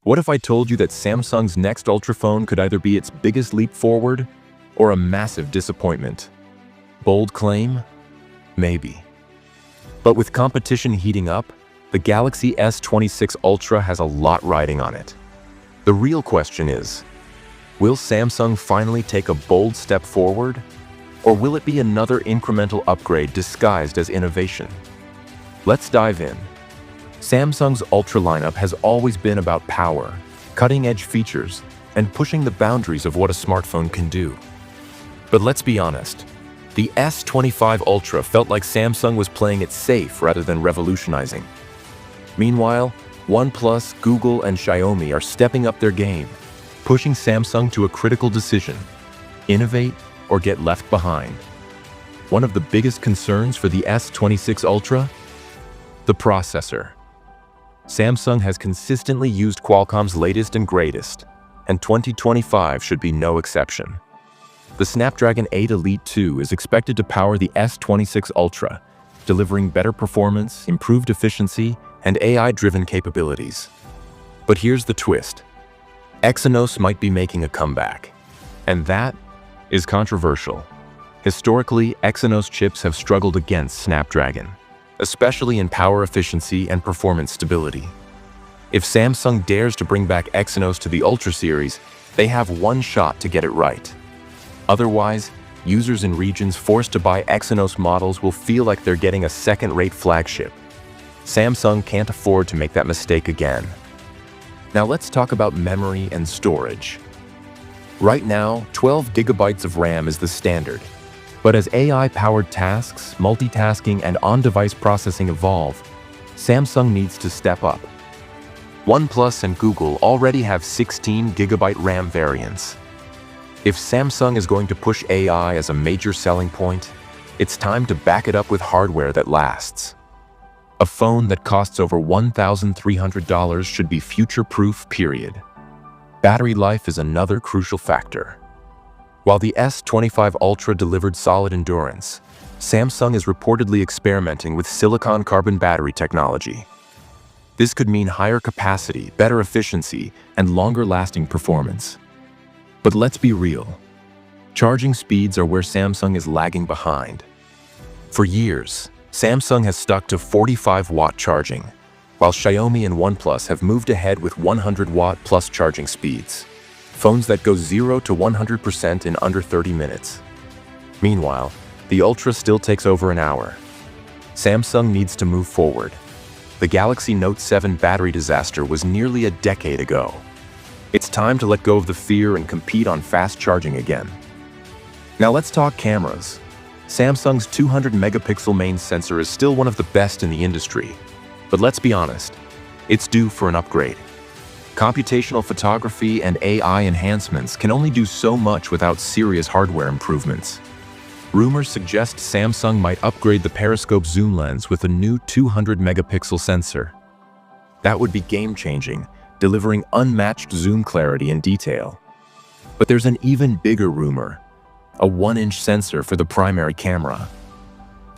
What if I told you that Samsung's next Ultra phone could either be its biggest leap forward or a massive disappointment? Bold claim? Maybe. But with competition heating up, the Galaxy S26 Ultra has a lot riding on it. The real question is, will Samsung finally take a bold step forward, or will it be another incremental upgrade disguised as innovation? Let's dive in. Samsung's Ultra lineup has always been about power, cutting-edge features, and pushing the boundaries of what a smartphone can do. But let's be honest, the S25 Ultra felt like Samsung was playing it safe rather than revolutionizing. Meanwhile, OnePlus, Google, and Xiaomi are stepping up their game, pushing Samsung to a critical decision: innovate or get left behind. One of the biggest concerns for the S26 Ultra? The processor. Samsung has consistently used Qualcomm's latest and greatest, and 2025 should be no exception. The Snapdragon 8 Elite 2 is expected to power the S26 Ultra, delivering better performance, improved efficiency, and AI-driven capabilities. But here's the twist. Exynos might be making a comeback, and that is controversial. Historically, Exynos chips have struggled against Snapdragon, especially in power efficiency and performance stability. If Samsung dares to bring back Exynos to the Ultra series, they have one shot to get it right. Otherwise, users in regions forced to buy Exynos models will feel like they're getting a second-rate flagship. Samsung can't afford to make that mistake again. Now let's talk about memory and storage. Right now, 12 gigabytes of RAM is the standard. But as AI-powered tasks, multitasking, and on-device processing evolve, Samsung needs to step up. OnePlus and Google already have 16 gigabyte RAM variants. If Samsung is going to push AI as a major selling point, it's time to back it up with hardware that lasts. A phone that costs over $1,300 should be future-proof, period. Battery life is another crucial factor. While the S25 Ultra delivered solid endurance, Samsung is reportedly experimenting with silicon-carbon battery technology. This could mean higher capacity, better efficiency, and longer-lasting performance. But let's be real. Charging speeds are where Samsung is lagging behind. For years, Samsung has stuck to 45-watt charging, while Xiaomi and OnePlus have moved ahead with 100-watt-plus charging speeds. Phones that go 0 to 100% in under 30 minutes. Meanwhile, the Ultra still takes over an hour. Samsung needs to move forward. The Galaxy Note 7 battery disaster was nearly a decade ago. It's time to let go of the fear and compete on fast charging again. Now let's talk cameras. Samsung's 200-megapixel main sensor is still one of the best in the industry. But let's be honest, it's due for an upgrade. Computational photography and AI enhancements can only do so much without serious hardware improvements. Rumors suggest Samsung might upgrade the periscope zoom lens with a new 200-megapixel sensor. That would be game-changing, delivering unmatched zoom clarity and detail. But there's an even bigger rumor: a 1-inch sensor for the primary camera.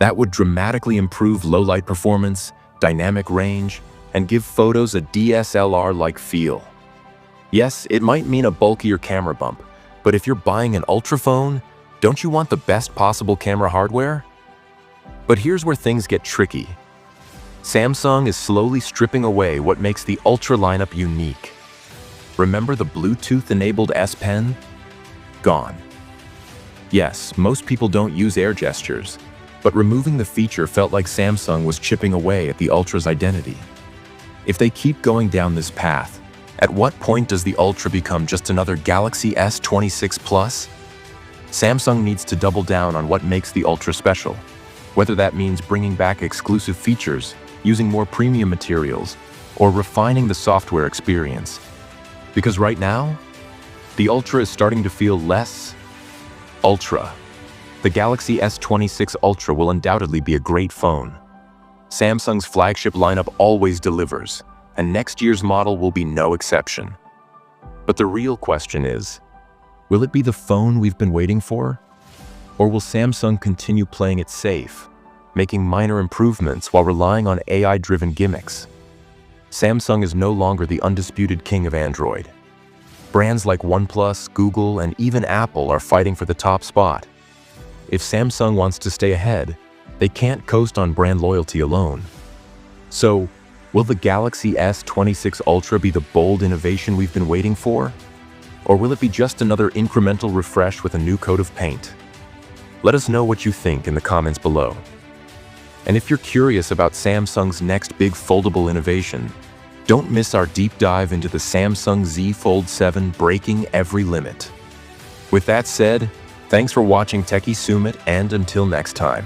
That would dramatically improve low-light performance, dynamic range, and give photos a DSLR-like feel. Yes, it might mean a bulkier camera bump, but if you're buying an Ultra phone, don't you want the best possible camera hardware? But here's where things get tricky. Samsung is slowly stripping away what makes the Ultra lineup unique. Remember the Bluetooth-enabled S Pen? Gone. Yes, most people don't use air gestures, but removing the feature felt like Samsung was chipping away at the Ultra's identity. If they keep going down this path, at what point does the Ultra become just another Galaxy S26 Plus? Samsung needs to double down on what makes the Ultra special, whether that means bringing back exclusive features, using more premium materials, or refining the software experience. Because right now, the Ultra is starting to feel less Ultra. The Galaxy S26 Ultra will undoubtedly be a great phone. Samsung's flagship lineup always delivers, and next year's model will be no exception. But the real question is, will it be the phone we've been waiting for? Or will Samsung continue playing it safe, making minor improvements while relying on AI-driven gimmicks? Samsung is no longer the undisputed king of Android. Brands like OnePlus, Google, and even Apple are fighting for the top spot. If Samsung wants to stay ahead, they can't coast on brand loyalty alone. So, will the Galaxy S26 Ultra be the bold innovation we've been waiting for? Or will it be just another incremental refresh with a new coat of paint? Let us know what you think in the comments below. And if you're curious about Samsung's next big foldable innovation, don't miss our deep dive into the Samsung Z Fold 7 breaking every limit. With that said, thanks for watching Techie Sumit, and until next time.